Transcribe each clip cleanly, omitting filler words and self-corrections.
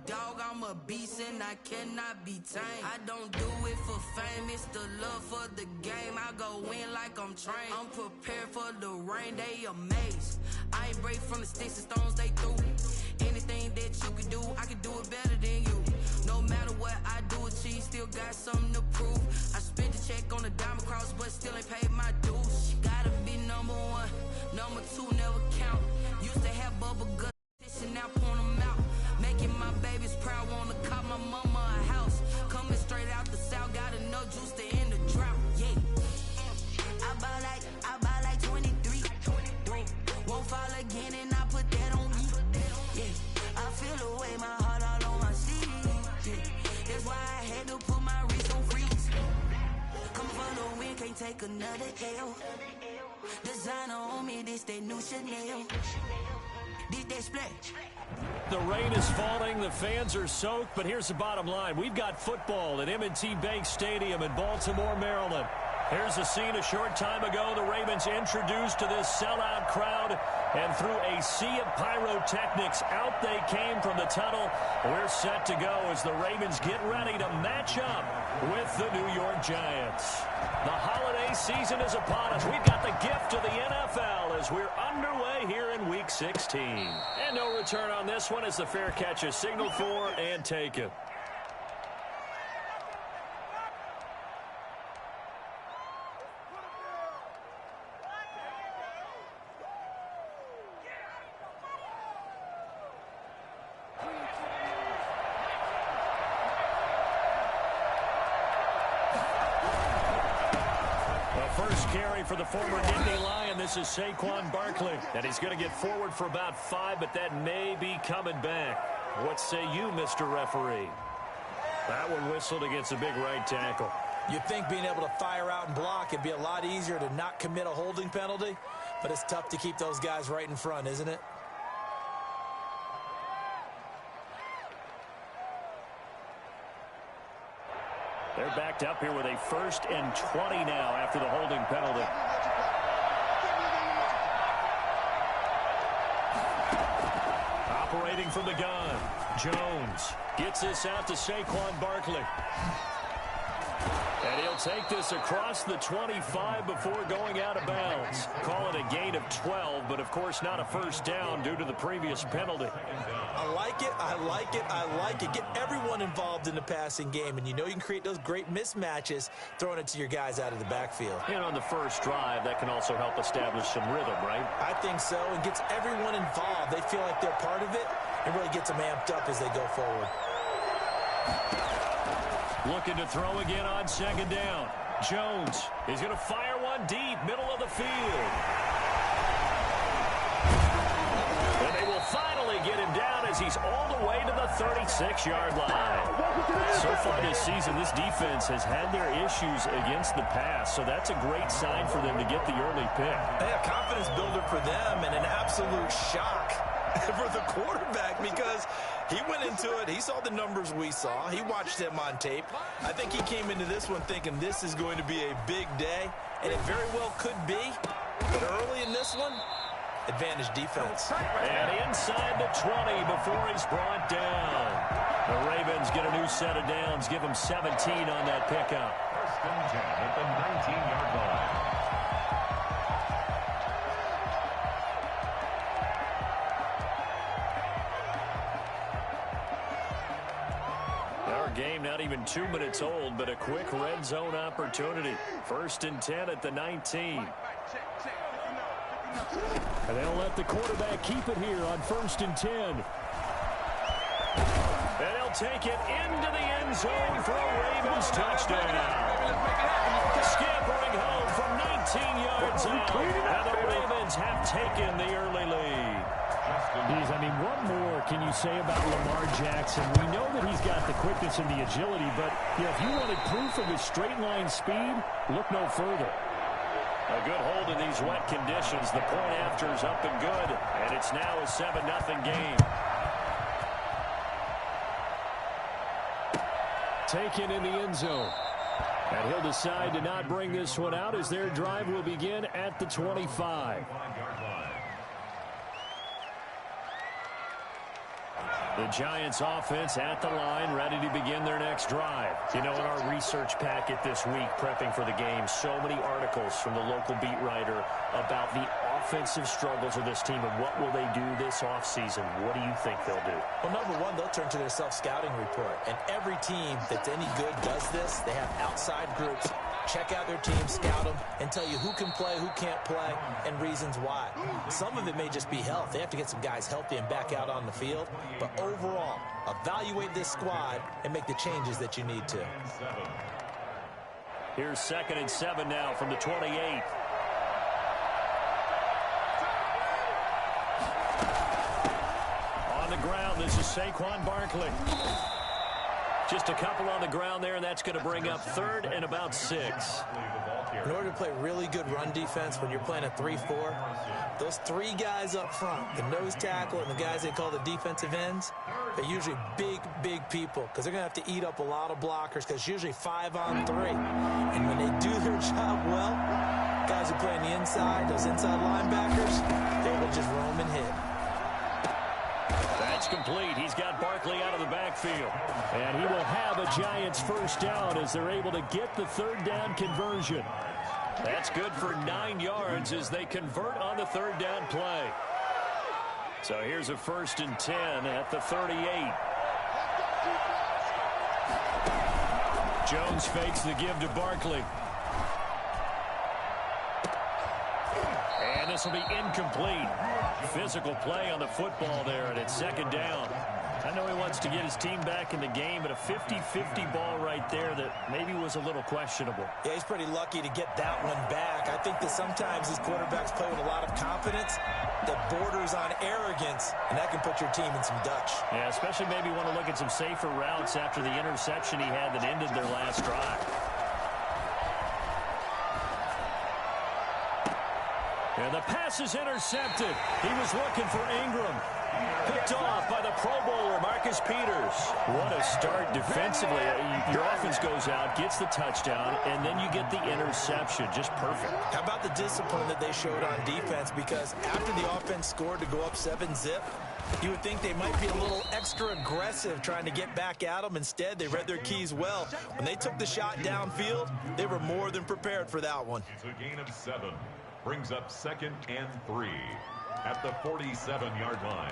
dog, I'm a beast and I cannot be tamed. I don't do it for fame, it's the love for the game. I go in like I'm trained. I'm prepared for the rain, they amazed. I ain't break from the sticks and stones they threw. Anything that you can do, I can do it better than you. No matter what I do, achieve, still got something to prove. I spent the check on the diamond cross, but still ain't paid my dues. Gotta be number one, number two never count. Used to have bubble guts, now point them out. Making my babies proud, wanna call my mama a house. Coming straight out the south, got enough juice to end the drought. Yeah, I buy like 23. Won't fall again, and I put that on me. Yeah, I feel the way, my heart all on my sleeve. Yeah, that's why I had to put my wrist on freeze. Come for the win, can't take another L. Designer on me, this that new Chanel. This that splash. The rain is falling, the fans are soaked, but here's the bottom line. We've got football at M&T Bank Stadium in Baltimore, Maryland. Here's a scene a short time ago. The Ravens introduced to this sellout crowd, and through a sea of pyrotechnics, out they came from the tunnel. We're set to go as the Ravens get ready to match up with the New York Giants. The holiday season is upon us. We've got the gift of the NFL as we're underway here in Week 16. And no return on this one as the fair catch is signaled for and taken. First carry for the former Nittany Lion. This is Saquon Barkley. And he's going to get forward for about 5, but that may be coming back. What say you, Mr. Referee? That one whistled against a big right tackle. You'd think being able to fire out and block it'd be a lot easier to not commit a holding penalty, but it's tough to keep those guys right in front, isn't it? They're backed up here with a 1st and 20 now after the holding penalty. Operating from the gun, Jones gets this out to Saquon Barkley. And he'll take this across the 25 before going out of bounds. Call it a gain of 12, but of course not a first down due to the previous penalty. I like it, I like it, I like it. Get everyone involved in the passing game, and you know you can create those great mismatches throwing it to your guys out of the backfield. And on the first drive, that can also help establish some rhythm, right? I think so, and gets everyone involved. They feel like they're part of it, and really gets them amped up as they go forward. Looking to throw again on 2nd down. Jones is going to fire one deep, middle of the field. And they will finally get him down as he's all the way to the 36-yard line. So far this season, this defense has had their issues against the pass, so that's a great sign for them to get the early pick. A confidence builder for them and an absolute shock for the quarterback because he went into it. He saw the numbers we saw. He watched them on tape. I think he came into this one thinking this is going to be a big day, and it very well could be. But early in this one, advantage defense. And inside the 20 before he's brought down. The Ravens get a new set of downs, give them 17 on that pickup. 1st and 10 at the 19-yard line. Game not even 2 minutes old, but a quick red zone opportunity. 1st and 10 at the 19. And they'll let the quarterback keep it here on 1st and 10. And they'll take it into the end zone for a Ravens touchdown. Scampering home from 19 yards out. And the Ravens have taken the early lead. I mean, what more can you say about Lamar Jackson? We know that he's got the quickness and the agility, but if you wanted proof of his straight-line speed, look no further. A good hold in these wet conditions. The point after is up and good, and it's now a 7-0 game. Taken in the end zone. And he'll decide to not bring this one out as their drive will begin at the 25. The Giants offense at the line, ready to begin their next drive. You know, in our research packet this week, prepping for the game, so many articles from the local beat writer about the offensive struggles of this team and what will they do this offseason. What do you think they'll do? Well, number one, they'll turn to their self-scouting report. And every team that's any good does this. They have outside groups. Check out their team, scout them, and tell you who can play, who can't play, and reasons why. Some of it may just be health. They have to get some guys healthy and back out on the field. But overall, evaluate this squad and make the changes that you need to. Here's 2nd and 7 now from the 28. On the ground, this is Saquon Barkley. Just a couple on the ground there, and that's going to bring up 3rd and about 6. In order to play really good run defense when you're playing a 3-4, those 3 guys up front, the nose tackle and the guys they call the defensive ends, they're usually big people because they're going to have to eat up a lot of blockers because it's usually 5 on 3. And when they do their job well, guys who play on the inside, those inside linebackers, they will just roam and hit. That's complete. He's got Barkley out of the backfield. And he will have a Giants first down as they're able to get the 3rd down conversion. That's good for 9 yards as they convert on the 3rd down play. So here's a 1st and 10 at the 38. Jones fakes the give to Barkley. And this will be incomplete. Physical play on the football there, and it's 2nd down. I know he wants to get his team back in the game, but a 50-50 ball right there that maybe was a little questionable. Yeah, he's pretty lucky to get that one back. I think that sometimes these quarterbacks play with a lot of confidence that borders on arrogance, and that can put your team in some Dutch. Yeah, especially maybe want to look at some safer routes after the interception he had that ended their last drive. And the pass is intercepted. He was looking for Ingram. Picked off by the Pro Bowler, Marcus Peters. What a start defensively. Your offense goes out, gets the touchdown, and then you get the interception. Just perfect. How about the discipline that they showed on defense? Because after the offense scored to go up 7-zip, you would think they might be a little extra aggressive trying to get back at them. Instead, they read their keys well. When they took the shot downfield, they were more than prepared for that one. It's a gain of 7. Brings up 2nd and 3 at the 47-yard line.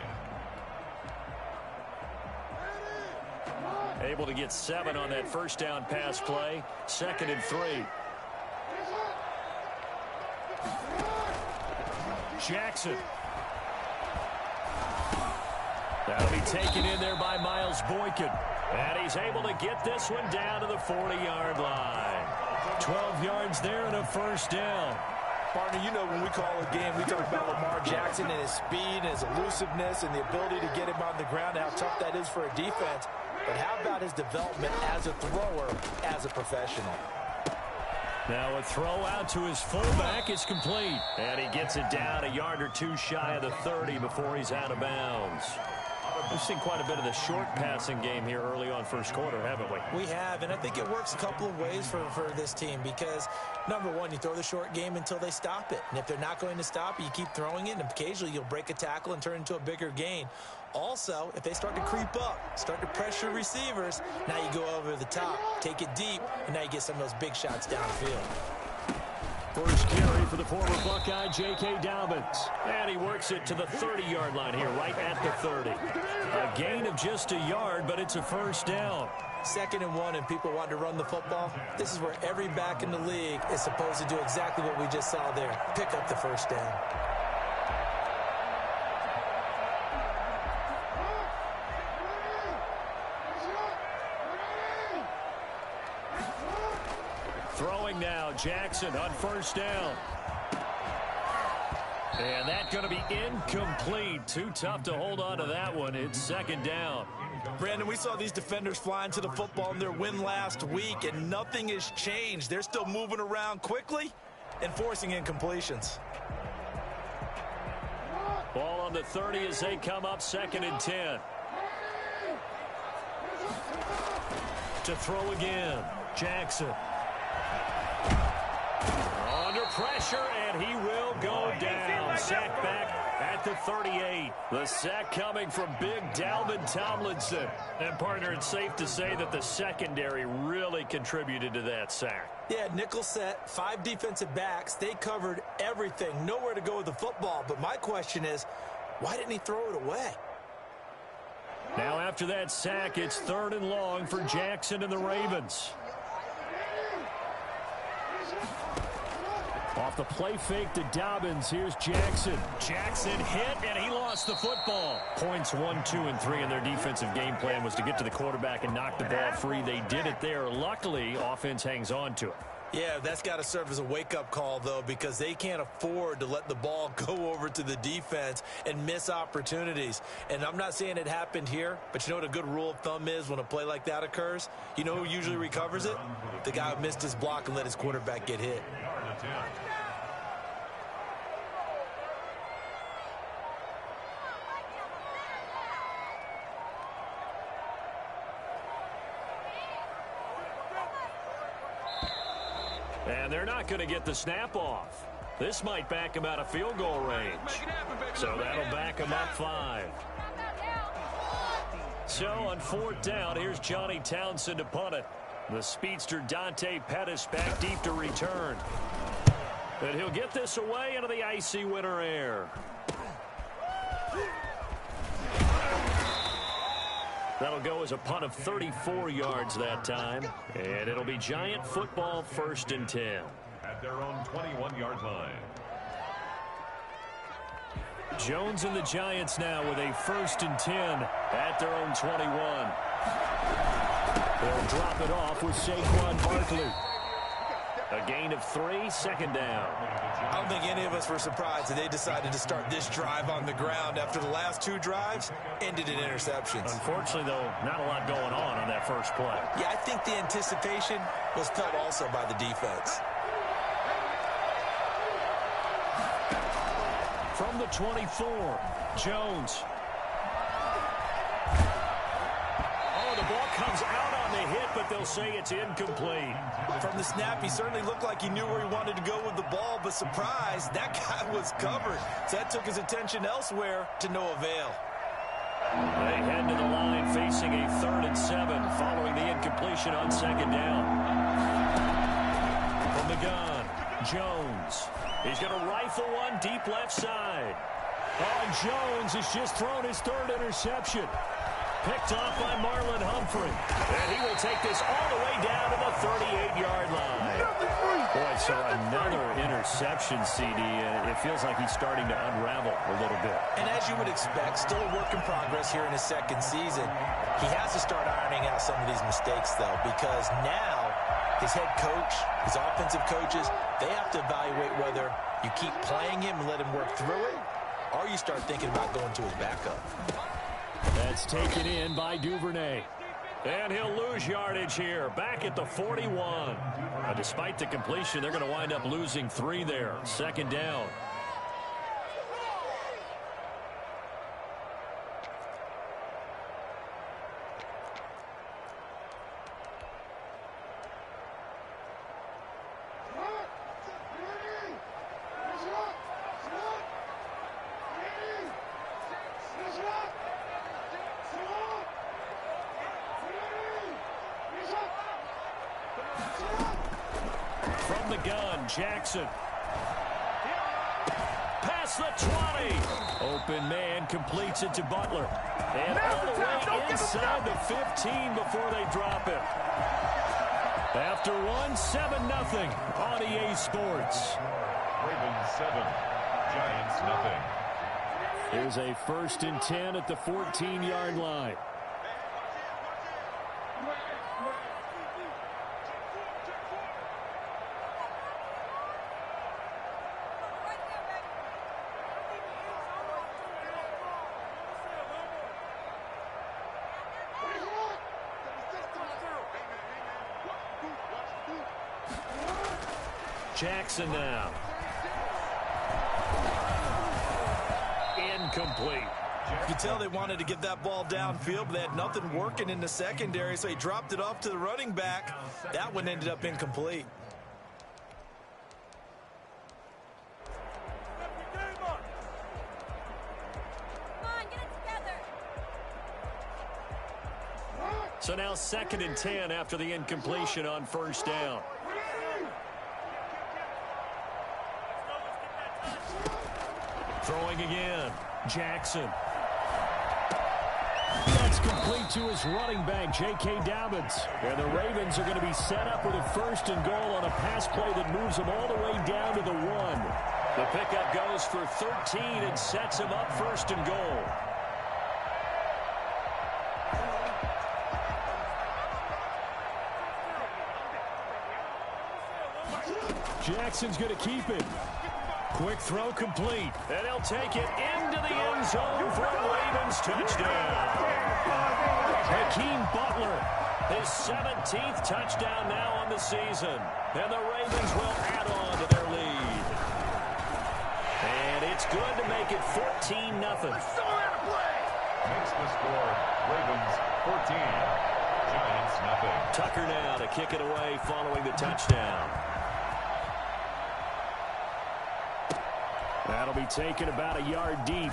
Able to get 7 on that 1st down pass play. 2nd and 3. Jackson. That'll be taken in there by Miles Boykin. And he's able to get this one down to the 40-yard line. 12 yards there and a 1st down. Partner, you know when we call a game, we talk about Lamar Jackson and his speed and his elusiveness and the ability to get him on the ground, how tough that is for a defense. But how about his development as a thrower, as a professional? Now a throw out to his fullback is complete. And he gets it down a yard or 2 shy of the 30 before he's out of bounds. We've seen quite a bit of the short passing game here early on 1st quarter, haven't we? We have, and I think it works a couple of ways for this team because, number one, you throw the short game until they stop it. And if they're not going to stop it, you keep throwing it, and occasionally you'll break a tackle and turn into a bigger gain. Also, if they start to creep up, start to pressure receivers, now you go over the top, take it deep, and now you get some of those big shots downfield. First carry for the former Buckeye, J.K. Dobbins. And he works it to the 30-yard line here, right at the 30. A gain of just a yard, but it's a 1st down. 2nd and 1, and people want to run the football. This is where every back in the league is supposed to do exactly what we just saw there. Pick up the 1st down. Throwing now, Jackson on 1st down. And that's going to be incomplete. Too tough to hold on to that one. It's 2nd down. Brandon, we saw these defenders flying to the football in their win last week, and nothing has changed. They're still moving around quickly and forcing incompletions. Ball on the 30 as they come up 2nd and 10. To throw again, Jackson. Under pressure, and he will go down. Sacked back at the 38. The sack coming from big Dalvin Tomlinson. And, partner, it's safe to say that the secondary really contributed to that sack. Yeah, nickel set, 5 defensive backs. They covered everything. Nowhere to go with the football. But my question is, why didn't he throw it away? Now after that sack, it's 3rd and long for Jackson and the Ravens. Off the play fake to Dobbins, here's Jackson. Jackson hit, and he lost the football. Points 1, 2, and 3 in their defensive game plan was to get to the quarterback and knock the ball free. They did it there. Luckily, offense hangs on to it. Yeah, that's got to serve as a wake-up call, though, because they can't afford to let the ball go over to the defense and miss opportunities. And I'm not saying it happened here, but you know what a good rule of thumb is when a play like that occurs? You know who usually recovers it? The guy who missed his block and let his quarterback get hit. And they're not going to get the snap off. This might back him out of field goal range. So that'll back him up 5. So on 4th down, here's Johnny Townsend to punt it. The speedster Dante Pettis back deep to return. And he'll get this away into the icy winter air. That'll go as a punt of 34 yards that time. And it'll be Giant football 1st and 10. At their own 21-yard line. Jones and the Giants now with a 1st and 10 at their own 21. They'll drop it off with Saquon Barkley. A gain of 3, 2nd down. I don't think any of us were surprised that they decided to start this drive on the ground after the last 2 drives ended in interceptions. Unfortunately, though, not a lot going on that first play. Yeah, I think the anticipation was felt also by the defense. From the 24, Jones. Oh, the ball comes out on the hit, but they'll say it's incomplete. From the snap, he certainly looked like he knew where he wanted to go with the ball, but surprise, that guy was covered. So that took his attention elsewhere to no avail. They head to the line facing a 3rd and 7 following the incompletion on 2nd down. From the gun, Jones. He's going to rifle one deep left side. Oh, Jones has just thrown his 3rd interception. Picked off by Marlon Humphrey. And he will take this all the way down to the 38-yard line. Boy, so another interception, CD, and it feels like he's starting to unravel a little bit. And as you would expect, still a work in progress here in his 2nd season. He has to start ironing out some of these mistakes, though, because now his head coach, his offensive coaches, they have to evaluate whether you keep playing him and let him work through it, or you start thinking about going to his backup. That's taken in by Duvernay. And he'll lose yardage here, back at the 41. Despite the completion, they're going to wind up losing 3 there. 2nd down. From the gun, Jackson. Past the 20. Open man completes it to Butler. And all the way inside the 15 before they drop it. After 1, 7-0 on EA Sports. Ravens 7, Giants nothing. Here's a 1st and 10 at the 14-yard line. Jackson now. Incomplete. You could tell they wanted to get that ball downfield, but they had nothing working in the secondary, so he dropped it off to the running back. That one ended up incomplete. So now 2nd and 10 after the incompletion on first down. Throwing again. Jackson. That's complete to his running back, J.K. Dobbins. And the Ravens are going to be set up with a 1st and goal on a pass play that moves them all the way down to the 1. The pickup goes for 13 and sets him up 1st and goal. Jackson's going to keep it. Quick throw complete. And he'll take it into the end zone for a Ravens touchdown. Hakeem Butler, his 17th touchdown now on the season. And the Ravens will add on to their lead. And it's good to make it 14-0. Makes the score Ravens 14, Giants nothing. Tucker now to kick it away following the touchdown. That'll be taken about a yard deep.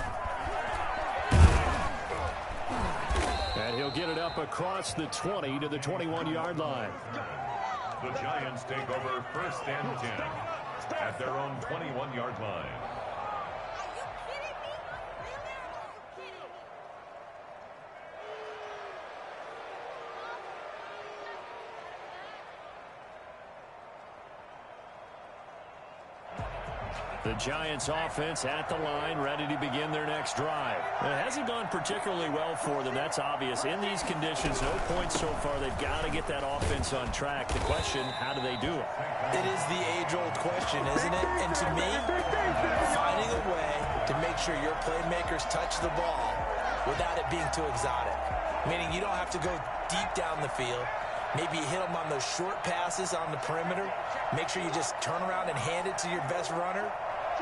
And he'll get it up across the 20 to the 21-yard line. The Giants take over 1st and 10 at their own 21-yard line. The Giants offense at the line, ready to begin their next drive. It hasn't gone particularly well for them, that's obvious. In these conditions, no points so far. They've got to get that offense on track. The question, how do they do it? It is the age-old question, isn't it? And to me, finding a way to make sure your playmakers touch the ball without it being too exotic. Meaning you don't have to go deep down the field. Maybe you hit them on those short passes on the perimeter. Make sure you just turn around and hand it to your best runner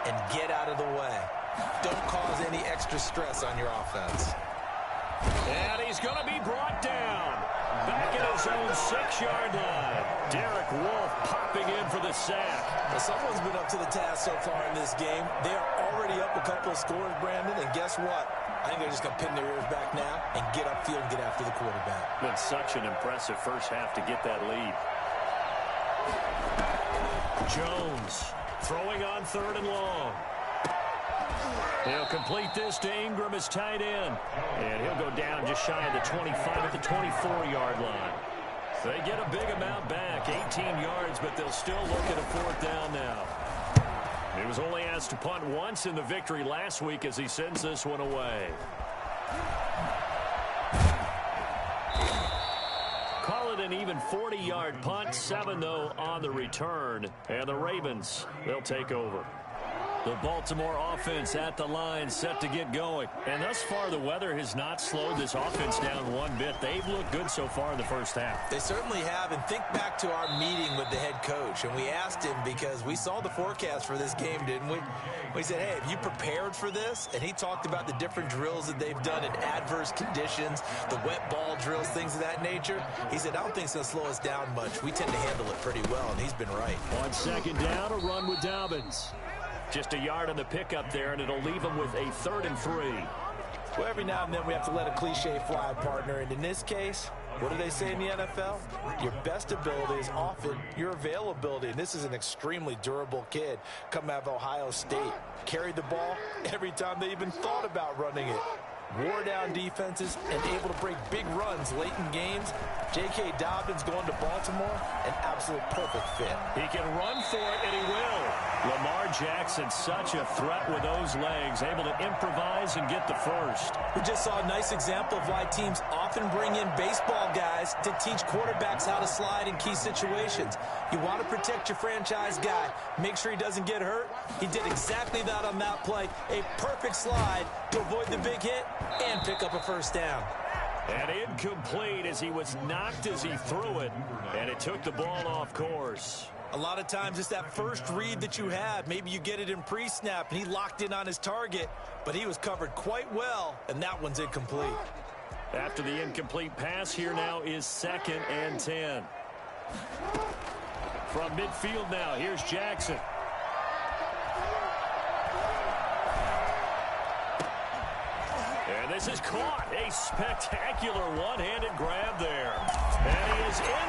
and get out of the way. Don't cause any extra stress on your offense. And he's going to be brought down. Back at his own 6-yard line. Derek Wolfe popping in for the sack. Well, someone's been up to the task so far in this game. They are already up a couple of scores, Brandon, and guess what? I think they're just going to pin their ears back now and get upfield and get after the quarterback. Been such an impressive first half to get that lead. Jones throwing on 3rd and long. He'll complete this to Ingram as tight end. And he'll go down just shy of the 25 at the 24-yard line. They get a big amount back, 18 yards, but they'll still look at a 4th down now. He was only asked to punt once in the victory last week as he sends this one away. Call it an even 40-yard punt, 7 though on the return. And the Ravens, they'll take over. The Baltimore offense at the line set to get going. And thus far, the weather has not slowed this offense down one bit. They've looked good so far in the first half. They certainly have. And think back to our meeting with the head coach. And we asked him because we saw the forecast for this game, didn't we? We said, hey, have you prepared for this? And he talked about the different drills that they've done in adverse conditions, the wet ball drills, things of that nature. He said, I don't think it's going to slow us down much. We tend to handle it pretty well, and he's been right. On 2nd down, a run with Dobbins. Just a yard on the pickup there, and it'll leave him with a 3rd and 3. Well, every now and then we have to let a cliche fly, partner. And in this case, what do they say in the NFL? Your best ability is often your availability. And this is an extremely durable kid coming out of Ohio State. Carried the ball every time they even thought about running it. Wore down defenses and able to break big runs late in games. J.K. Dobbins going to Baltimore, an absolute perfect fit. He can run for it, and he will. Lamar Jackson, such a threat with those legs, able to improvise and get the first. We just saw a nice example of why teams often bring in baseball guys to teach quarterbacks how to slide in key situations. You want to protect your franchise guy. Make sure he doesn't get hurt. He did exactly that on that play. A perfect slide to avoid the big hit and pick up a 1st down. And incomplete as he was knocked as he threw it, and it took the ball off course. A lot of times it's that first read that you have. Maybe you get it in pre-snap, and he locked in on his target, but he was covered quite well, and that one's incomplete. After the incomplete pass, here now is 2nd and 10. From midfield now, here's Jackson. And this is caught. A spectacular one-handed grab there.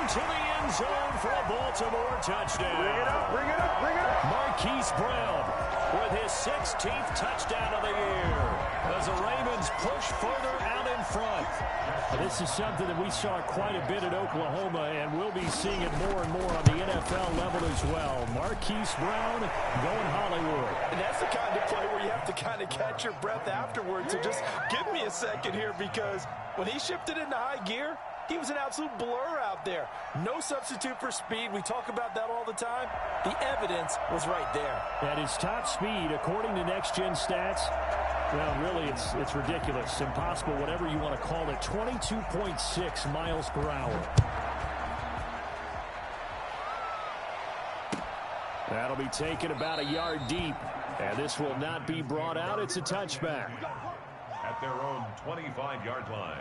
into the end zone for a Baltimore touchdown. Bring it up, bring it up, bring it up. Marquise Brown with his 16th touchdown of the year as the Ravens push further out in front. This is something that we saw quite a bit at Oklahoma, and we'll be seeing it more and more on the NFL level as well. Marquise Brown going Hollywood. And that's the kind of play where you have to kind of catch your breath afterwards. So just give me a second here, because when he shifted into high gear, he was an absolute blur out there. No substitute for speed. We talk about that all the time. The evidence was right there. At his top speed, according to Next Gen Stats, well, really, it's ridiculous. Impossible, whatever you want to call it. 22.6 miles per hour. That'll be taken about a yard deep. And this will not be brought out. It's a touchback. At their own 25-yard line.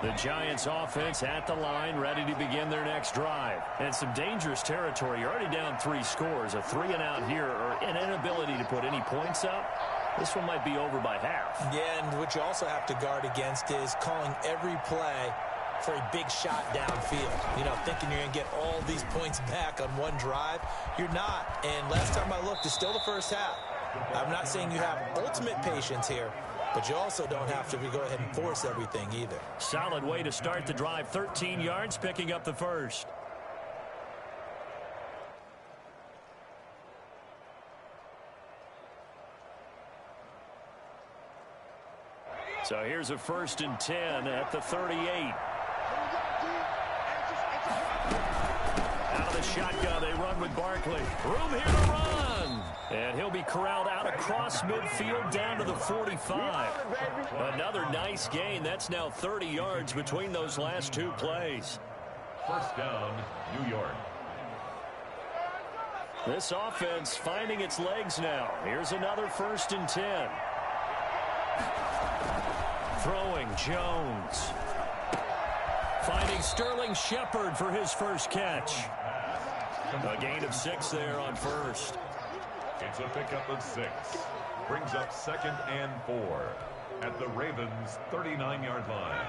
The Giants offense at the line, ready to begin their next drive. And some dangerous territory. You're already down 3 scores. A 3-and-out here, or an inability to put any points up. This one might be over by half. Yeah, and what you also have to guard against is calling every play for a big shot downfield. You know, thinking you're going to get all these points back on one drive. You're not. And last time I looked, it's still the first half. I'm not saying you have ultimate patience here, but you also don't have to go ahead and force everything either. Solid way to start the drive. 13 yards, picking up the first. So here's a 1st and 10 at the 38. Out of the shotgun, they run with Barkley. Room here to run. And he'll be corralled out across midfield down to the 45. Another nice gain. That's now 30 yards between those last 2 plays. First down, New York. This offense finding its legs now. Here's another 1st and 10. Throwing Jones. Finding Sterling Shepard for his first catch. A gain of 6 there on first. It's a pickup of 6. Brings up 2nd and 4 at the Ravens' 39-yard line.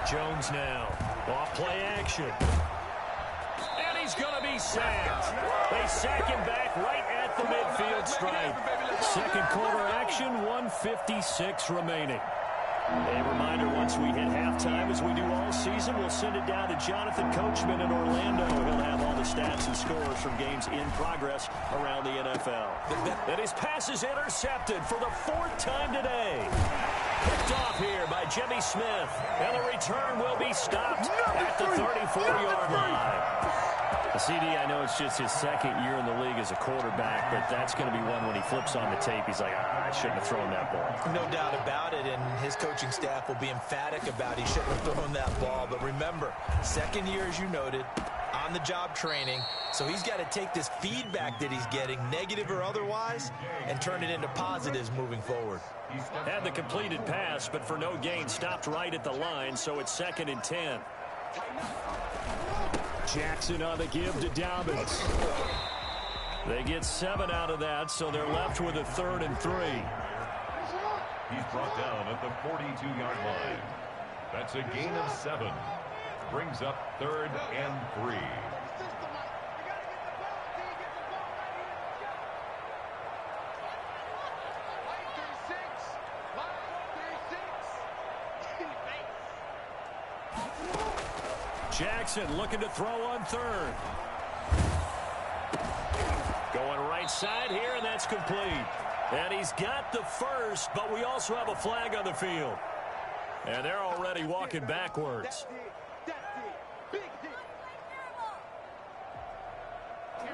Jones now. Off play action. And he's going to be sacked. They sack him back right at the midfield stripe. Second quarter action, 1:56 remaining. A reminder, once we hit halftime, as we do all season, we'll send it down to Jonathan Coachman in Orlando. He'll have all the stats and scores from games in progress around the NFL. And his pass is intercepted for the 4th time today. Picked off here by Jimmy Smith. And the return will be stopped at the 34-yard line. CD, I know it's just his 2nd year in the league as a quarterback, but that's going to be one when he flips on the tape. He's like, I shouldn't have thrown that ball. No doubt about it, and his coaching staff will be emphatic about he shouldn't have thrown that ball. But remember, 2nd year, as you noted, on-the-job training, so he's got to take this feedback that he's getting, negative or otherwise, and turn it into positives moving forward. Had the completed pass, but for no gain, stopped right at the line, so it's 2nd and 10. Jackson on the give to Dobbins. They get 7 out of that, so they're left with a 3rd and 3. He's brought down at the 42-yard line. That's a gain of 7. Brings up 3rd and 3. Jackson looking to throw on 3rd. Going right side here, and that's complete. And he's got the first, but we also have a flag on the field. And they're already walking backwards.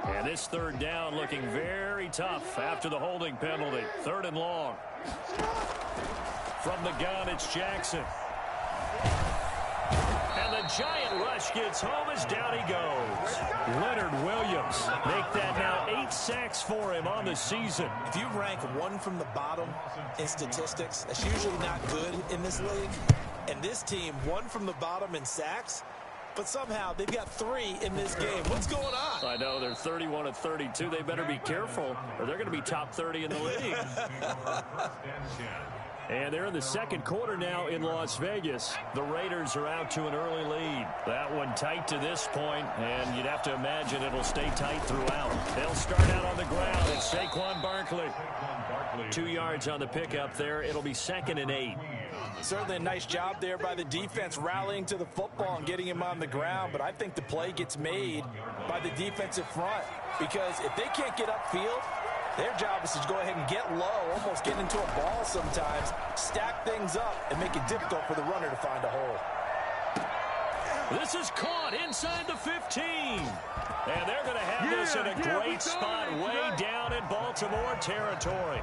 And this 3rd down looking very tough after the holding penalty. 3rd and long. From the gun, it's Jackson. And the giant rush gets home as down he goes. Leonard Williams make that now 8 sacks for him on the season. If you rank 1 from the bottom in statistics, that's usually not good in this league. And this team, 1 from the bottom in sacks, but somehow they've got 3 in this game. What's going on? I know, they're 31 of 32. They better be careful, or they're going to be top 30 in the league. And they're in the second quarter now in Las Vegas. The Raiders are out to an early lead. That one tight to this point, and you'd have to imagine it'll stay tight throughout. They'll start out on the ground. It's Saquon Barkley. 2 yards on the pickup there. It'll be 2nd and 8. Certainly a nice job there by the defense rallying to the football and getting him on the ground, but I think the play gets made by the defensive front because if they can't get upfield, their job is to go ahead and get low, almost get into a ball sometimes, stack things up, and make it difficult for the runner to find a hole. This is caught inside the 15. And they're going to have this in a great spot way down in Baltimore territory.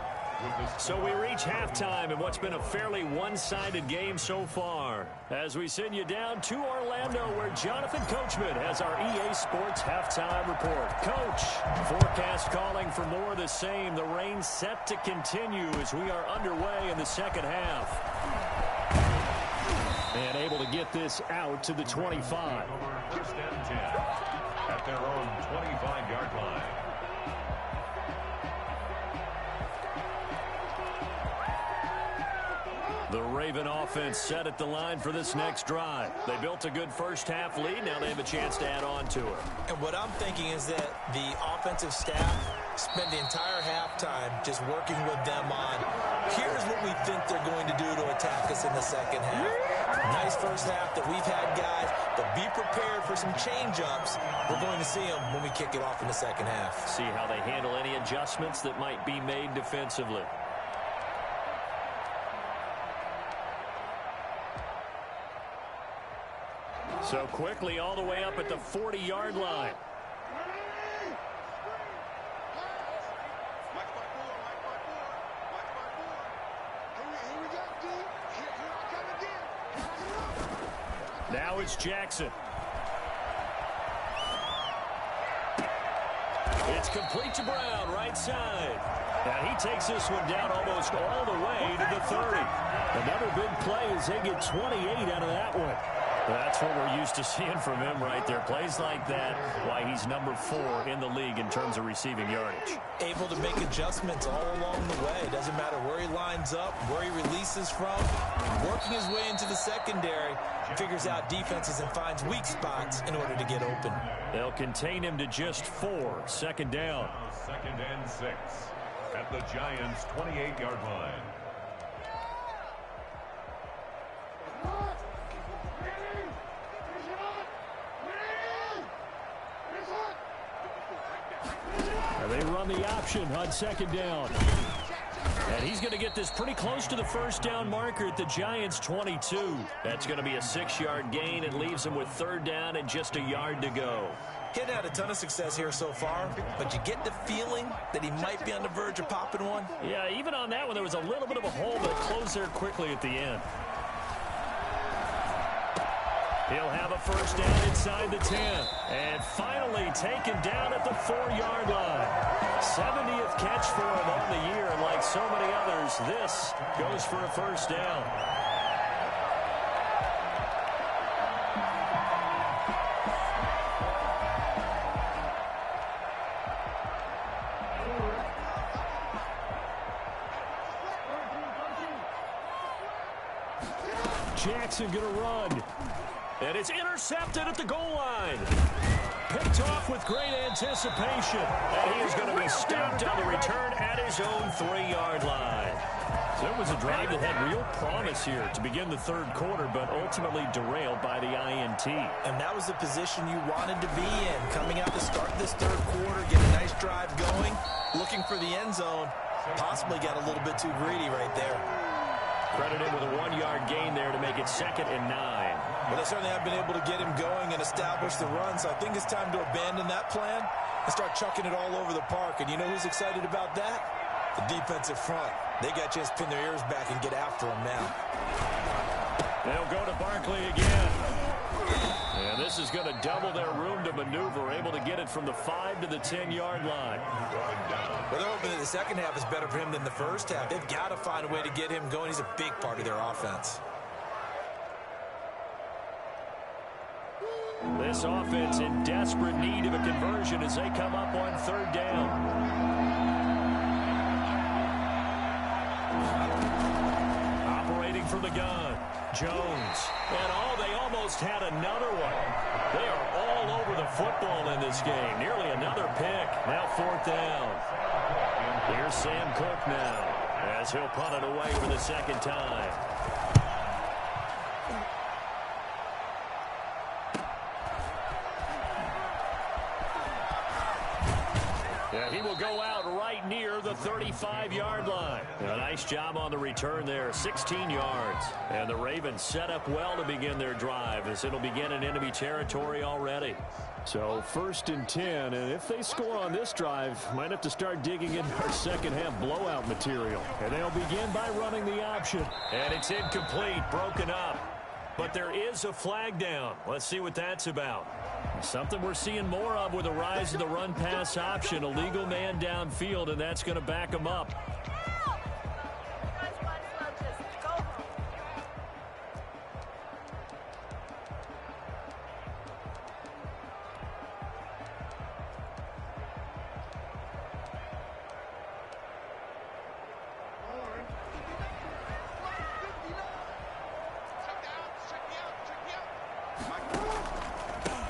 So we reach halftime in what's been a fairly one-sided game so far. As we send you down to Orlando, where Jonathan Coachman has our EA Sports halftime report. Coach, forecast calling for more of the same. The rain set to continue as we are underway in the second half. And able to get this out to the 25. First and 10 at their own 25-yard line. The Raven offense set at the line for this next drive. They built a good first-half lead. Now they have a chance to add on to it. And what I'm thinking is that the offensive staff spent the entire halftime just working with them on, here's what we think they're going to do to attack us in the second half. Nice first half that we've had, guys, but be prepared for some change-ups. We're going to see them when we kick it off in the second half. See how they handle any adjustments that might be made defensively. So quickly all the way up at the 40-yard line. Now it's Jackson. It's complete to Brown, right side. And he takes this one down almost all the way to the 30. Another big play as they get 28 out of that one. That's what we're used to seeing from him right there. Plays like that, why he's number 4 in the league in terms of receiving yardage. Able to make adjustments all along the way. Doesn't matter where he lines up, where he releases from. Working his way into the secondary, figures out defenses and finds weak spots in order to get open. They'll contain him to just 4. Second down. 2nd and 6 at the Giants' 28-yard line. They run the option on second down. And he's going to get this pretty close to the first down marker at the Giants' 22. That's going to be a 6-yard gain and leaves him with 3rd down and just a yard to go. He hadn't had a ton of success here so far, but you get the feeling that he might be on the verge of popping one. Yeah, even on that one, there was a little bit of a hole that closed there quickly at the end. He'll have a first down inside the 10. And finally taken down at the 4-yard line. 70th catch for him on the year. And like so many others, this goes for a first down. Jackson going to run. And it's intercepted at the goal line. Picked off with great anticipation. And he is going to be stopped on the return at his own 3-yard line. So it was a drive that had real promise here to begin the third quarter, but ultimately derailed by the INT. And that was the position you wanted to be in. Coming out to start this third quarter, get a nice drive going, looking for the end zone. Possibly got a little bit too greedy right there. Credited with a 1-yard gain there to make it 2nd and 9. But they certainly have been able to get him going and establish the run, so I think it's time to abandon that plan and start chucking it all over the park. And you know who's excited about that? The defensive front. They got a chance to pin their ears back and get after him now. They'll go to Barkley again. And this is going to double their room to maneuver, able to get it from the 5 to the 10-yard line. Well, they're hoping that the second half is better for him than the first half. They've got to find a way to get him going. He's a big part of their offense. This offense in desperate need of a conversion as they come up on third down. Operating from the gun, Jones. And they almost had another one. They are all over the football in this game. Nearly another pick. Now fourth down. Here's Sam Cook now as he'll punt it away for the second time. Yeah, he will go out right near the 35-yard line. A nice job on the return there, 16 yards. And the Ravens set up well to begin their drive as it'll begin in enemy territory already. So 1st and 10, and if they score on this drive, might have to start digging into our second-half blowout material. And they'll begin by running the option. And it's incomplete, broken up. But there is a flag down. Let's see what that's about. Something we're seeing more of with the rise of the run-pass option. A legal man downfield, and that's going to back him up.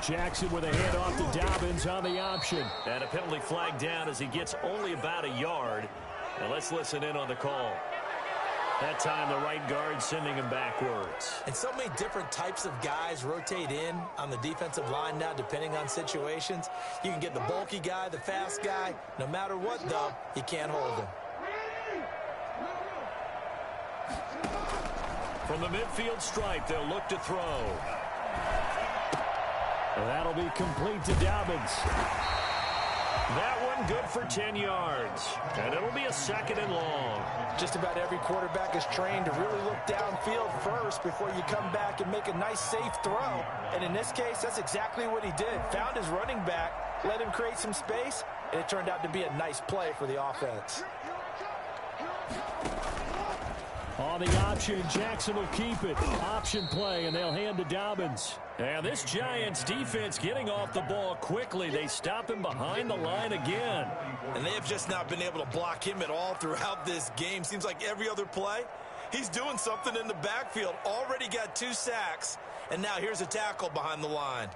Jackson with a handoff to Dobbins on the option. And a penalty flag down as he gets only about a yard. Now let's listen in on the call. That time the right guard sending him backwards. And so many different types of guys rotate in on the defensive line now depending on situations. You can get the bulky guy, the fast guy. No matter what, though, you can't hold him. From the midfield stripe, they'll look to throw. That'll be complete to Dobbins. That one good for 10 yards. And it'll be a 2nd and long. Just about every quarterback is trained to really look downfield first before you come back and make a nice, safe throw. And in this case, that's exactly what he did. Found his running back, let him create some space, and it turned out to be a nice play for the offense. On the option, Jackson will keep it. Option play, and they'll hand to Dobbins. And this Giants defense getting off the ball quickly. They stop him behind the line again. And they have just not been able to block him at all throughout this game. Seems like every other play, he's doing something in the backfield. Already got 2 sacks, and now here's a tackle behind the line.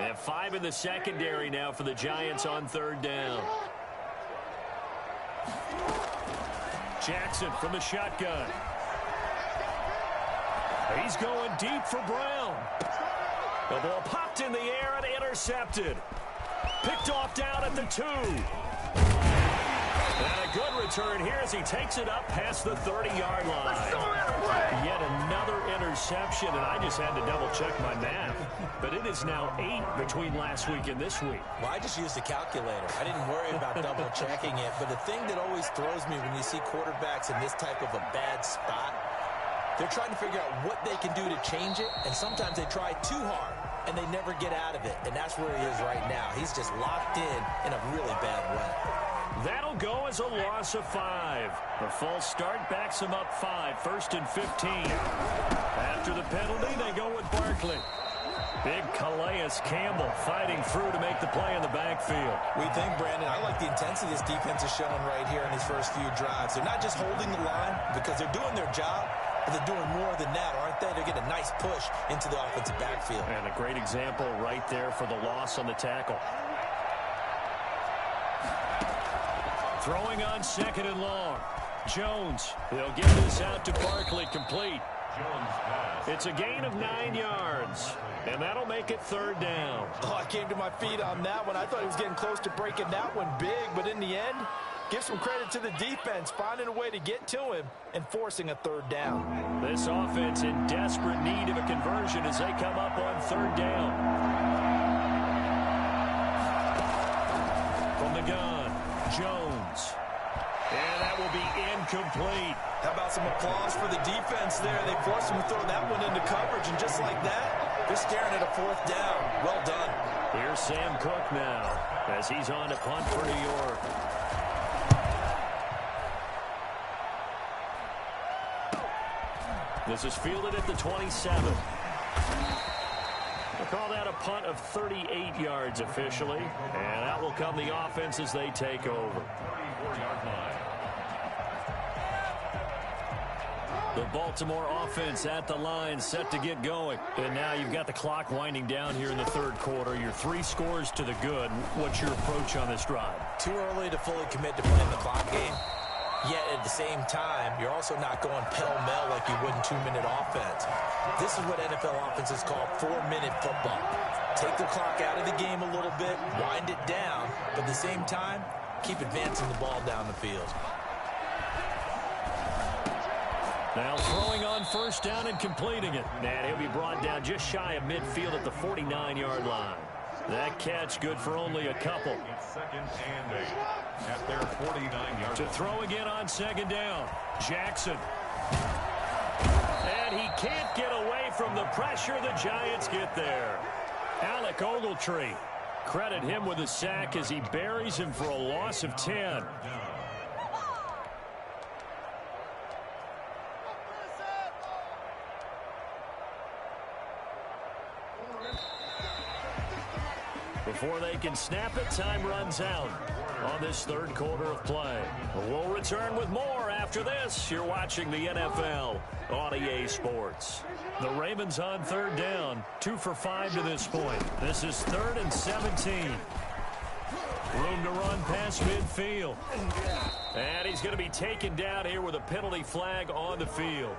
And 5 in the secondary now for the Giants on third down. Jackson from the shotgun. He's going deep for Brown. The ball popped in the air and intercepted. Picked off down at the 2. And a good return here as he takes it up past the 30-yard line. Yet another interception, and I just had to double-check my math. But it is now 8 between last week and this week. Well, I just used a calculator. I didn't worry about double-checking it. But the thing that always throws me when you see quarterbacks in this type of a bad spot, they're trying to figure out what they can do to change it, and sometimes they try too hard, and they never get out of it. And that's where he is right now. He's just locked in a really bad way. That'll go as a loss of 5. The false start backs him up 5, 1st and 15. After the penalty, they go with Barkley. Big Calais Campbell fighting through to make the play in the backfield. We think, Brandon, I like the intensity this defense is showing right here in these first few drives. They're not just holding the line because they're doing their job, but they're doing more than that, aren't they? They're getting a nice push into the offensive backfield. And a great example right there for the loss on the tackle. Throwing on 2nd and long. Jones. They'll get this out to Barkley, complete. It's a gain of 9 yards. And that'll make it 3rd down. Oh, I came to my feet on that one. I thought he was getting close to breaking that one big, but in the end, give some credit to the defense, finding a way to get to him and forcing a 3rd down. This offense in desperate need of a conversion as they come up on 3rd down. From the gun, Jones. And that will be incomplete. How about some applause for the defense there? They forced him to throw that one into coverage, and just like that, they're staring at a 4th down. Well done. Here's Sam Cook now as he's on to punt for New York. This is fielded at the 27. We'll call that a punt of 38 yards officially. And out will come the offense as they take over. 34-yard line. The Baltimore offense at the line, set to get going. And now you've got the clock winding down here in the third quarter. Your 3 scores to the good. What's your approach on this drive? Too early to fully commit to playing the clock game. Yet at the same time, you're also not going pell-mell like you would in 2-minute offense. This is what NFL offenses call 4-minute football. Take the clock out of the game a little bit, wind it down, but at the same time, keep advancing the ball down the field. Now throwing on first down and completing it. And he'll be brought down just shy of midfield at the 49-yard line. That catch good for only a couple. It's second and 8 at their 49-yard To throw again on second down. Jackson. And he can't get away from the pressure. The Giants get there. Alec Ogletree. Credit him with a sack as he buries him for a loss of 10. Before they can snap it, time runs out on this third quarter of play. We'll return with more after this. You're watching the NFL on EA Sports. The Ravens on third down, 2 for 5 to this point. This is 3rd and 17. Room to run past midfield. And he's going to be taken down here with a penalty flag on the field.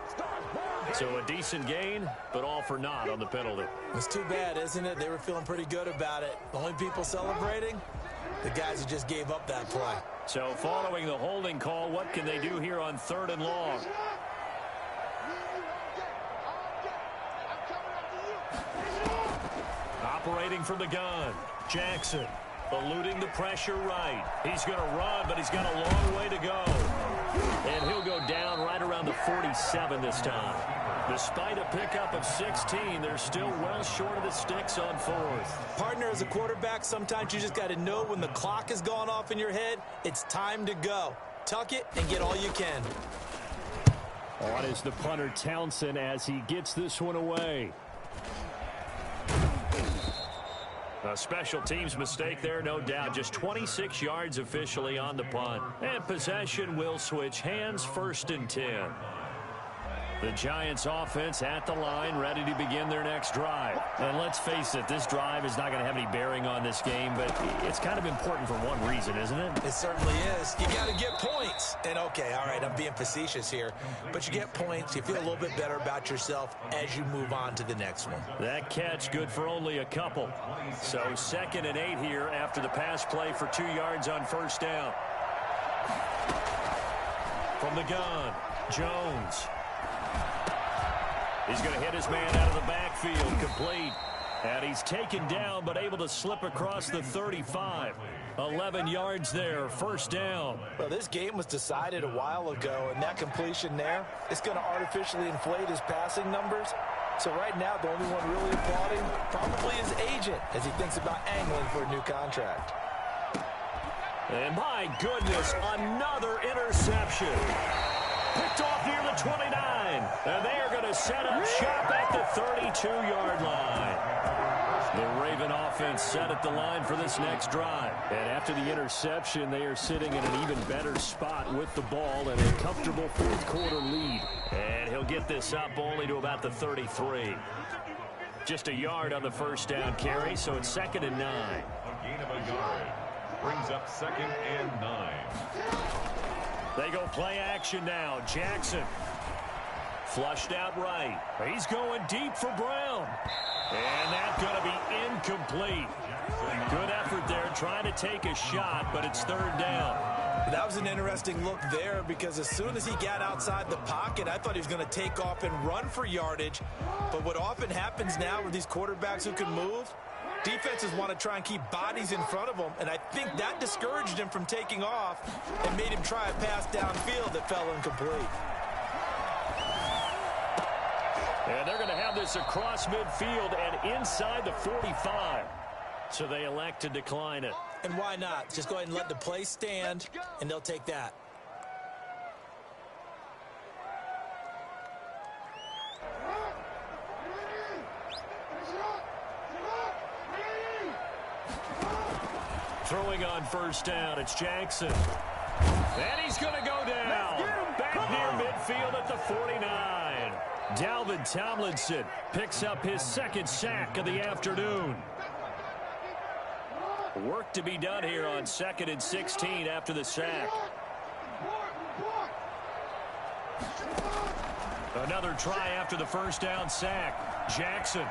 So a decent gain, but all for naught on the penalty. It's too bad, isn't it? They were feeling pretty good about it. The only people celebrating, the guys who just gave up that play. So following the holding call, what can they do here on 3rd and long? Operating from the gun, Jackson. Eluding the pressure right. He's going to run, but he's got a long way to go. And he'll go down right around the 47 this time. Despite a pickup of 16, they're still well short of the sticks on 4th. Partner, as a quarterback, sometimes you just got to know when the clock has gone off in your head, it's time to go. Tuck it and get all you can. On is the punter Townsend as he gets this one away. A special teams mistake there, no doubt. Just 26 yards officially on the punt. And possession will switch hands, 1st and 10. The Giants offense at the line, ready to begin their next drive. And let's face it, this drive is not going to have any bearing on this game, but it's kind of important for one reason, isn't it? It certainly is. You got to get points. And okay, all right, I'm being facetious here, but you get points, you feel a little bit better about yourself as you move on to the next one. That catch good for only a couple. So 2nd and 8 here after the pass play for 2 yards on first down. From the gun, Jones. He's going to hit his man out of the backfield, complete. And he's taken down, but able to slip across the 35. 11 yards there, 1st down. Well, this game was decided a while ago, and that completion there, it's going to artificially inflate his passing numbers. So right now, the only one really applauding probably his agent as he thinks about angling for a new contract. And my goodness, another interception. Picked off near the 29. And they are going to set up shop at the 32-yard line. The Raven offense set at the line for this next drive. And after the interception, they are sitting in an even better spot with the ball and a comfortable 4th quarter lead. And he'll get this up only to about the 33. Just a yard on the first down carry, so it's 2nd and 9. A gain of a yard brings up 2nd and 9. They go play action now. Jackson. Flushed out right. He's going deep for Brown. And that's going to be incomplete. Good effort there trying to take a shot, but it's 3rd down. That was an interesting look there because as soon as he got outside the pocket, I thought he was going to take off and run for yardage. But what often happens now with these quarterbacks who can move, defenses want to try and keep bodies in front of them, and I think that discouraged him from taking off and made him try a pass downfield that fell incomplete. And they're going to have this across midfield and inside the 45. So they elect to decline it. And why not? Just go ahead and let the play stand, and they'll take that. Throwing on first down, it's Jackson. And he's going to go down. Back near midfield at the 49. Dalvin Tomlinson picks up his second sack of the afternoon. Work to be done here on 2nd and 16 after the sack. Another try after the first down sack. Jackson.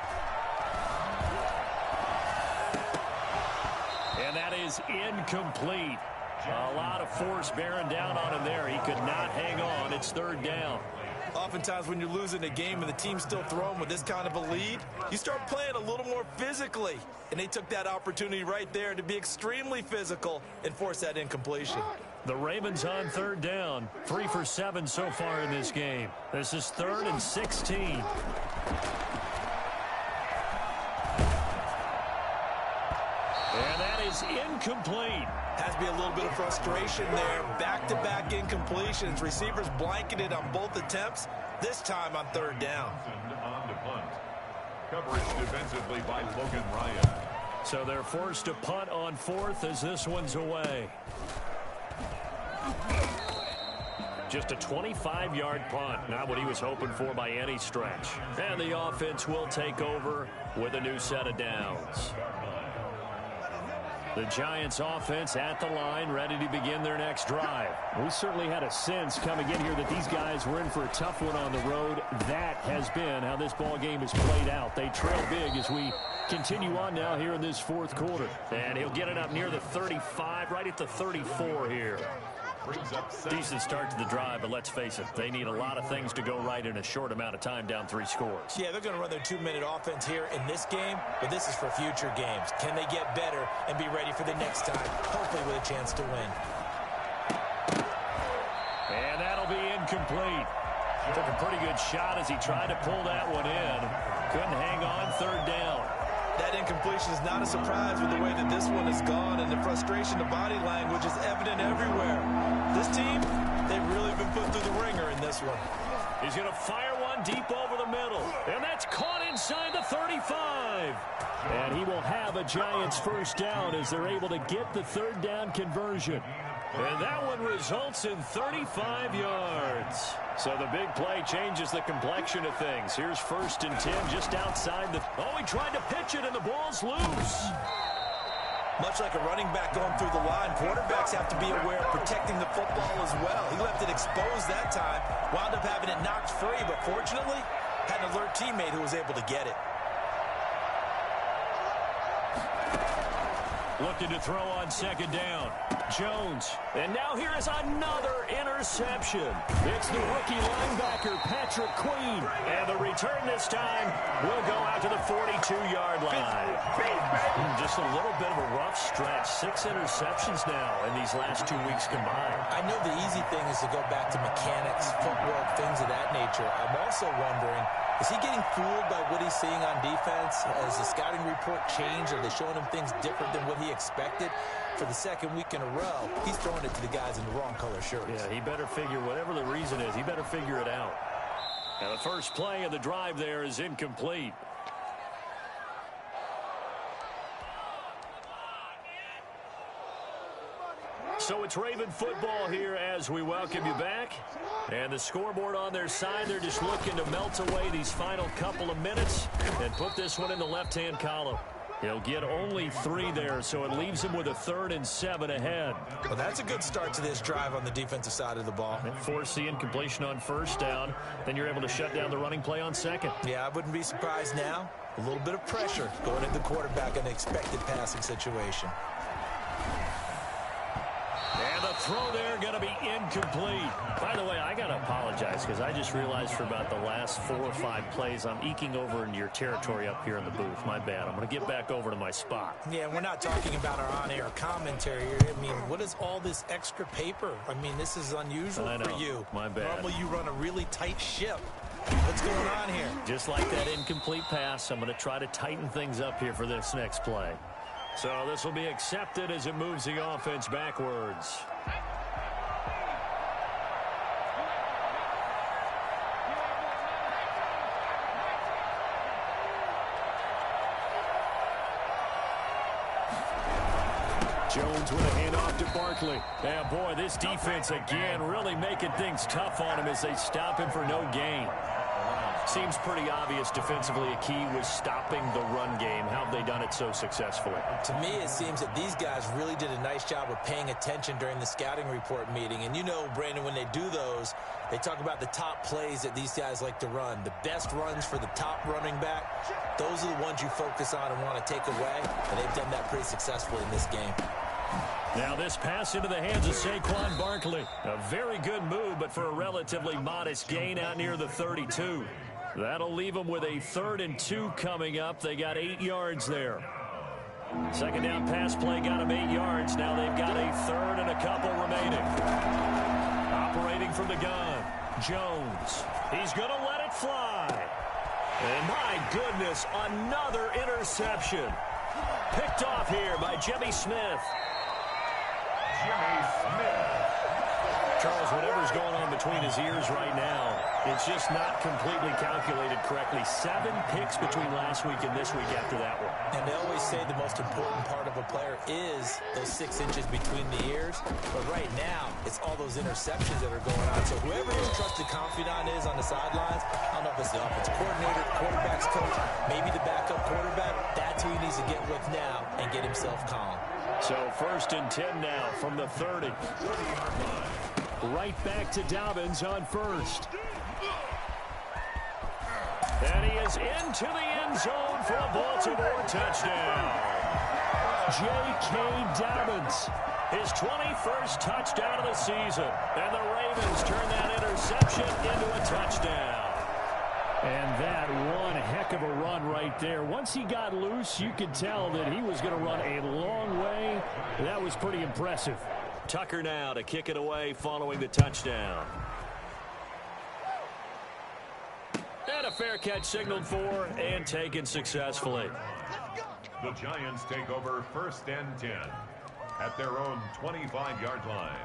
And that is incomplete. A lot of force bearing down on him there. He could not hang on. It's 3rd down. Oftentimes when you're losing a game and the team's still throwing with this kind of a lead, you start playing a little more physically. And they took that opportunity right there to be extremely physical and force that incompletion. The Ravens on 3rd down. 3 for 7 so far in this game. This is 3rd and 16. And that is incomplete. Has to be a little bit of frustration there. Back-to-back incompletions. Receivers blanketed on both attempts. This time on 3rd down. On to punt. Coverage defensively by Logan Ryan. So they're forced to punt on 4th as this one's away. Just a 25-yard punt. Not what he was hoping for by any stretch. And the offense will take over with a new set of downs. The Giants offense at the line, ready to begin their next drive. We certainly had a sense coming in here that these guys were in for a tough one on the road. That has been how this ball game has played out. They trail big as we continue on now here in this 4th quarter. And he'll get it up near the 35, right at the 34 here. Decent start to the drive, but let's face it, they need a lot of things to go right in a short amount of time, down 3 scores. Yeah, they're going to run their 2-minute offense here in this game, but this is for future games. Can they get better and be ready for the next time, hopefully with a chance to win? And that'll be incomplete. Took a pretty good shot as he tried to pull that one in. Couldn't hang on, 3rd down. That incompletion is not a surprise with the way that this one has gone, and the frustration, the body language is evident everywhere. This team, they've really been put through the ringer in this one. He's going to fire one deep over the middle, and that's caught inside the 35. And he will have a Giants first down as they're able to get the 3rd down conversion. And that one results in 35 yards. So the big play changes the complexion of things. Here's 1st and 10 just outside the... Oh, he tried to pitch it, and the ball's loose. Much like a running back going through the line, quarterbacks have to be aware of protecting the football as well. He left it exposed that time, wound up having it knocked free, but fortunately, had an alert teammate who was able to get it. Looking to throw on 2nd down. Jones. And now here is another interception. It's the rookie linebacker, Patrick Queen. And the return this time will go out to the 42-yard line. Just a little bit of a rough stretch. 6 interceptions now in these last 2 weeks combined. I know the easy thing is to go back to mechanics, footwork, things of that nature. I'm also wondering, is he getting fooled by what he's seeing on defense? Has the scouting report changed? Are they showing him things different than what he expected? For the 2nd week in a row, he's throwing it to the guys in the wrong color shirts. Yeah, he better figure, whatever the reason is, he better figure it out. Now the first play of the drive there is incomplete. So it's Raven football here as we welcome you back. And the scoreboard on their side, they're just looking to melt away these final couple of minutes and put this one in the left-hand column. He'll get only 3 there, so it leaves him with a 3rd and 7 ahead. Well, that's a good start to this drive on the defensive side of the ball. And force the incompletion on 1st down. Then you're able to shut down the running play on 2nd. Yeah, I wouldn't be surprised now. A little bit of pressure going at the quarterback in the expected passing situation. And the throw there going to be incomplete. By the way, I got to apologize because I just realized for about the last 4 or 5 plays, I'm eking over into your territory up here in the booth. My bad. I'm going to get back over to my spot. Yeah, we're not talking about our on-air commentary here. I mean, what is all this extra paper? I mean, this is unusual for you. My bad. Normally you run a really tight ship. What's going on here? Just like that incomplete pass, I'm going to try to tighten things up here for this next play. So this will be accepted as it moves the offense backwards. Jones with a handoff to Barkley. Yeah, boy, this defense again really making things tough on him as they stop him for no gain. Seems pretty obvious defensively a key was stopping the run game. How have they done it so successfully? To me, it seems that these guys really did a nice job of paying attention during the scouting report meeting. And you know, Brandon, when they do those, they talk about the top plays that these guys like to run. The best runs for the top running back, those are the ones you focus on and want to take away. And they've done that pretty successfully in this game. Now this pass into the hands of Saquon Barkley. A very good move, but for a relatively modest gain out near the 32. That'll leave them with a 3rd and 2 coming up. They got 8 yards there. Second down pass play got them 8 yards. Now they've got a 3rd and a couple remaining. Operating from the gun, Jones. He's going to let it fly. And my goodness, another interception. Picked off here by Jimmy Smith. Jimmy Smith. Charles, whatever's going on between his ears right now, it's just not completely calculated correctly. 7 picks between last week and this week after that one. And they always say the most important part of a player is those 6 inches between the ears. But right now, it's all those interceptions that are going on. So whoever his trusted confidant is on the sidelines, I don't know if it's the offensive coordinator, quarterback's coach, maybe the backup quarterback, that's who he needs to get with now and get himself calm. So 1st and 10 now from the 30. Right back to Dobbins on 1st. And he is into the end zone for a Baltimore touchdown. J.K. Dobbins, his 21st touchdown of the season. And the Ravens turn that interception into a touchdown. And that one heck of a run right there. Once he got loose, you could tell that he was going to run a long way. That was pretty impressive. Tucker now to kick it away following the touchdown. And a fair catch signaled for and taken successfully. The Giants take over 1st and 10 at their own 25-yard line.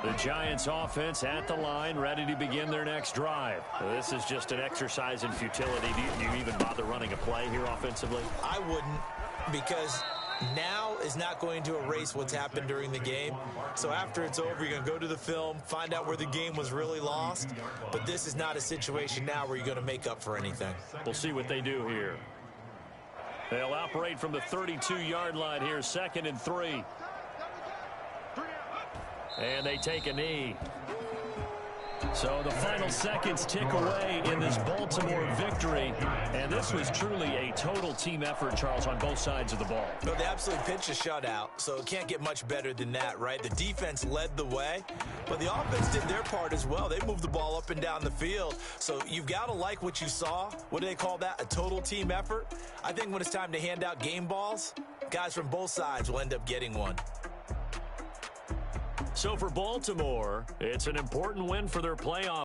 The Giants offense at the line, ready to begin their next drive. This is just an exercise in futility. Do you even bother running a play here offensively? I wouldn't, because now is not going to erase what's happened during the game. So after it's over, you're going to go to the film, find out where the game was really lost. But this is not a situation now where you're going to make up for anything. We'll see what they do here. They'll operate from the 32-yard line here, 2nd and 3. And they take a knee. So the final seconds tick away in this Baltimore victory. And this was truly a total team effort, Charles, on both sides of the ball. No, they absolutely pitched a shutout, so it can't get much better than that, right? The defense led the way, but the offense did their part as well. They moved the ball up and down the field. So you've got to like what you saw. What do they call that? A total team effort? I think when it's time to hand out game balls, guys from both sides will end up getting one. So for Baltimore, it's an important win for their playoff